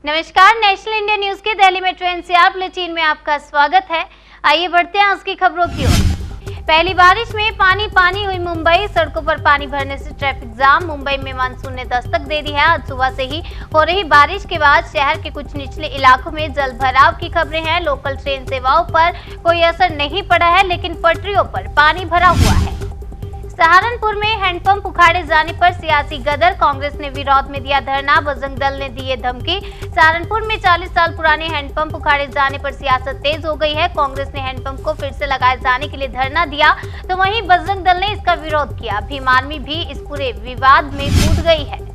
नमस्कार, national India news के दिल्ली में ट्रेन से आप बुलेटिन में आपका स्वागत है। आइए बढ़ते हैं आज की खबरों की ओर। पहली बारिश में पानी हुई मुंबई, सड़कों पर पानी भरने से ट्रैफिक जाम। मुंबई में मानसून ने दस्तक दे दी है। आज सुबह से ही हो रही बारिश के बाद शहर के कुछ निचले इलाकों में जल भराव की खबरें हैं। लोकल ट्रेन सेवाओं पर कोई असर नहीं पड़ा है, लेकिन पटरियों पर पानी भरा हुआ है। सहारनपुर में हैंडपंप उखाड़े जाने पर सियासी गदर, कांग्रेस ने विरोध में दिया धरना, बजरंग दल ने दी धमकी। सहारनपुर में 40 साल पुराने हैंडपंप उखाड़े जाने पर सियासत तेज हो गई है। कांग्रेस ने हैंडपंप को फिर से लगाए जाने के लिए धरना दिया, तो वहीं बजरंग दल ने इसका विरोध किया। भीम आर्मी भी इस पूरे विवाद में कूद गई है।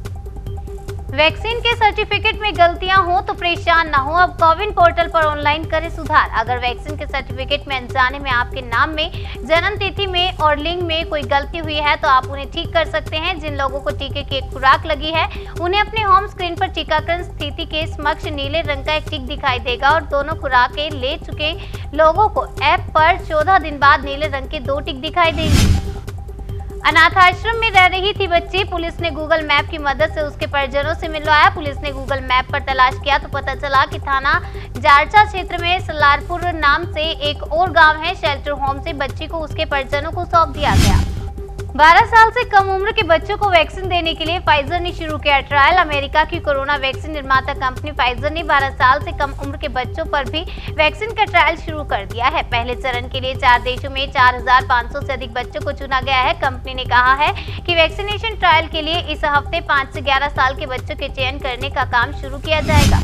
वैक्सीन के सर्टिफिकेट में गलतियां हो तो परेशान न हो, अब कोविन पोर्टल पर ऑनलाइन करें सुधार। अगर वैक्सीन के सर्टिफिकेट में अनजाने में आपके नाम में, जन्म तिथि में और लिंग में कोई गलती हुई है तो आप उन्हें ठीक कर सकते हैं। जिन लोगों को टीके की एक खुराक लगी है उन्हें अपने होम स्क्रीन पर टीकाकरण स्थिति के समक्ष नीले रंग का एक टिक दिखाई देगा और दोनों खुराकें ले चुके लोगों को ऐप पर 14 दिन बाद नीले रंग के 2 टिक दिखाई देंगे। अनाथ आश्रम में रह रही थी बच्ची, पुलिस ने गूगल मैप की मदद से उसके परिजनों से मिलवाया। पुलिस ने गूगल मैप पर तलाश किया तो पता चला कि थाना जारचा क्षेत्र में सलारपुर नाम से एक और गांव है। शेल्टर होम से बच्ची को उसके परिजनों को सौंप दिया गया। 12 साल से कम उम्र के बच्चों को वैक्सीन देने के लिए फाइजर ने शुरू किया ट्रायल। अमेरिका की कोरोना वैक्सीन निर्माता कंपनी फाइजर ने 12 साल से कम उम्र के बच्चों पर भी वैक्सीन का ट्रायल शुरू कर दिया है। पहले चरण के लिए 4 देशों में 4500 से अधिक बच्चों को चुना गया है। कंपनी ने कहा है कि वैक्सीनेशन ट्रायल के लिए इस हफ्ते 5 से 11 साल के बच्चों के चयन करने का काम शुरू किया जाएगा।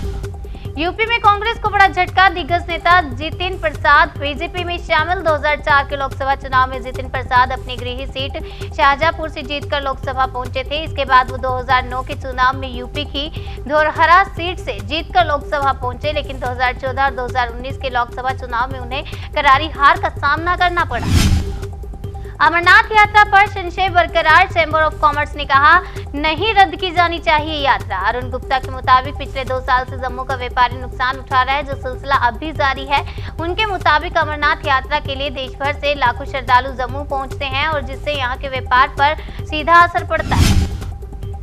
यूपी में कांग्रेस को बड़ा झटका, दिग्गज नेता जितिन प्रसाद बीजेपी में शामिल। 2004 के लोकसभा चुनाव में जितिन प्रसाद अपनी गृह सीट शाहजहांपुर से जीतकर लोकसभा पहुंचे थे। इसके बाद वो 2009 के चुनाव में यूपी की धौरहरा सीट से जीतकर लोकसभा पहुंचे, लेकिन 2014 और 2019 के लोकसभा चुनाव में उन्हें करारी हार का सामना करना पड़ा। अमरनाथ यात्रा पर संशय बरकरार, चैंबर ऑफ कॉमर्स ने कहा नहीं रद्द की जानी चाहिए यात्रा। अरुण गुप्ता के मुताबिक पिछले 2 साल से जम्मू का व्यापारी नुकसान उठा रहा है, जो सिलसिला अब भी जारी है। उनके मुताबिक अमरनाथ यात्रा के लिए देश भर से लाखों श्रद्धालु जम्मू पहुंचते हैं और जिससे यहाँ के व्यापार पर सीधा असर पड़ता है।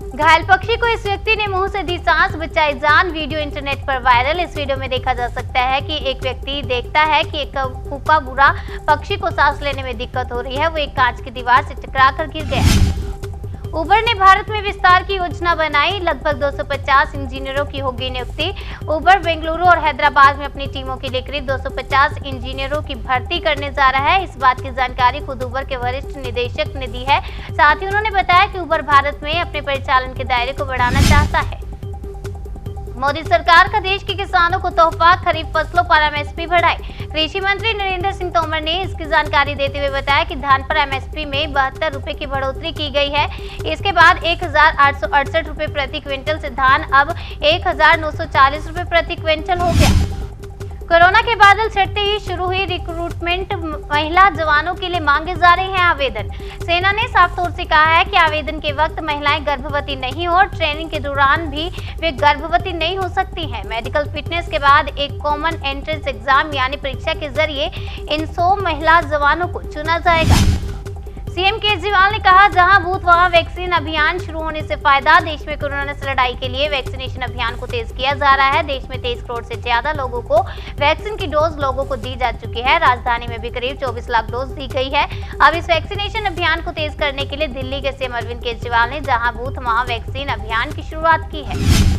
घायल पक्षी को इस व्यक्ति ने मुंह से दी सांस, बचाई जान। वीडियो इंटरनेट पर वायरल। इस वीडियो में देखा जा सकता है कि एक व्यक्ति देखता है कि एक कूकाबुरा पक्षी को सांस लेने में दिक्कत हो रही है। वो एक कांच की दीवार से टकराकर गिर गया। उबर ने भारत में विस्तार की योजना बनाई, लगभग 250 इंजीनियरों की होगी नियुक्ति। उबर बेंगलुरु और हैदराबाद में अपनी टीमों के लिए करीब 250 इंजीनियरों की भर्ती करने जा रहा है। इस बात की जानकारी खुद उबर के वरिष्ठ निदेशक ने दी है। साथ ही उन्होंने बताया कि उबर भारत में अपने परिचालन के दायरे को बढ़ाना चाहता है। मोदी सरकार का देश के किसानों को तोहफा, खरीफ फसलों पर एमएसपी बढ़ाई। कृषि मंत्री नरेंद्र सिंह तोमर ने इसकी जानकारी देते हुए बताया कि धान पर एमएसपी में 72 रुपए की बढ़ोतरी की गई है। इसके बाद 1868 रुपए प्रति क्विंटल से धान अब 1940 रुपए प्रति क्विंटल हो गया। कोरोना के बादल छटते ही शुरू हुई रिक्रूटमेंट, महिला जवानों के लिए मांगे जा रहे हैं आवेदन। सेना ने साफ तौर से कहा है कि आवेदन के वक्त महिलाएं गर्भवती नहीं हो और ट्रेनिंग के दौरान भी वे गर्भवती नहीं हो सकती हैं। मेडिकल फिटनेस के बाद एक कॉमन एंट्रेंस एग्जाम यानी परीक्षा के जरिए इन 100 महिला जवानों को चुना जाएगा। सीएम केजरीवाल ने कहा जहां बूथ वहां वैक्सीन अभियान शुरू होने से फायदा। देश में कोरोना से लड़ाई के लिए वैक्सीनेशन अभियान को तेज किया जा रहा है। देश में 23 करोड़ से ज्यादा लोगों को वैक्सीन की डोज लोगों को दी जा चुकी है। राजधानी में भी करीब 24 लाख डोज दी गई है। अब इस वैक्सीनेशन अभियान को तेज करने के लिए दिल्ली के सीएम अरविंद केजरीवाल ने जहाँ बूथ वहां वैक्सीन अभियान की शुरुआत की है।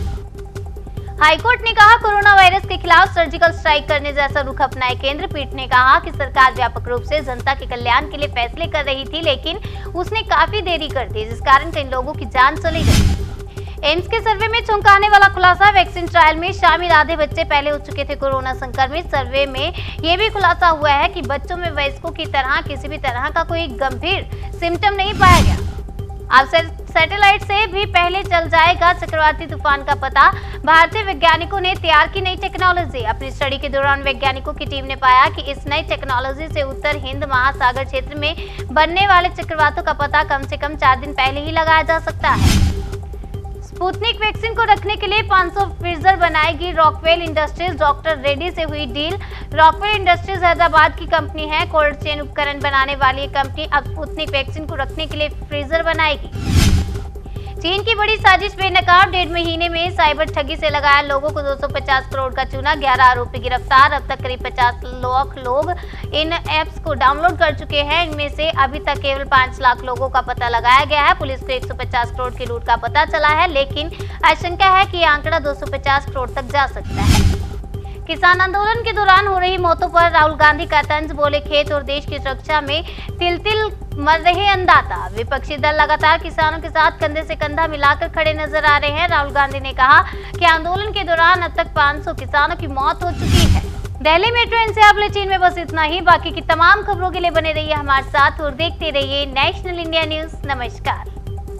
हाईकोर्ट ने कहा कोरोना वायरस के खिलाफ सर्जिकल स्ट्राइक करने जैसा रुख अपनाए केंद्र। पीठ ने कहा कि सरकार व्यापक रूप से जनता के कल्याण के लिए फैसले कर रही थी, लेकिन उसने काफी देरी कर दी, जिस कारण कई लोगों की जान चली गई। एम्स के सर्वे में चौंकाने वाला खुलासा, वैक्सीन ट्रायल में शामिल आधे बच्चे पहले हो चुके थे कोरोना संक्रमित। सर्वे में यह भी खुलासा हुआ है कि बच्चों में वयस्कों की तरह किसी भी तरह का कोई गंभीर सिम्टम नहीं पाया गया। अब सैटेलाइट से भी पहले चल जाएगा चक्रवाती तूफान का पता। भारतीय वैज्ञानिकों ने तैयार की नई टेक्नोलॉजी। अपनी स्टडी के दौरान वैज्ञानिकों की टीम ने पाया कि इस नई टेक्नोलॉजी से उत्तर हिंद महासागर क्षेत्र में बनने वाले चक्रवातों का पता कम से कम 4 दिन पहले ही लगाया जा सकता है। स्पुतनिक वैक्सीन को रखने के लिए 500 फ्रीजर बनाएगी रॉकवेल इंडस्ट्रीज। डॉक्टर रेड्डी से हुई डील। रॉकवेल इंडस्ट्रीज हैदराबाद की कंपनी है। कोल्ड चेन उपकरण बनाने वाली कंपनी अब स्पुतनिक वैक्सीन को रखने के लिए फ्रीजर बनाएगी। चीन की बड़ी साजिश बेनकाब, 1.5 महीने में साइबर ठगी से लगाया लोगों को 250 करोड़ का चूना, 11 आरोपी गिरफ्तार। अब तक करीब 50 लाख लोग इन ऐप्स को डाउनलोड कर चुके हैं। इनमें से अभी तक केवल 5 लाख लोगों का पता लगाया गया है। पुलिस को 150 करोड़ की लूट का पता चला है, लेकिन आशंका है कि ये आंकड़ा 250 करोड़ तक जा सकता है। किसान आंदोलन के दौरान हो रही मौतों पर राहुल गांधी का तंज, बोले खेत और देश की सुरक्षा में तिल तिल मर रहे अन्नदाता। विपक्षी दल लगातार किसानों के साथ कंधे से कंधा मिलाकर खड़े नजर आ रहे हैं। राहुल गांधी ने कहा कि आंदोलन के दौरान अब तक 500 किसानों की मौत हो चुकी है। दिल्ली मेट्रो एनसीआर बुलेटिन में बस इतना ही। बाकी की तमाम खबरों के लिए बने रहिए हमारे साथ और देखते रहिए नेशनल इंडिया न्यूज। नमस्कार।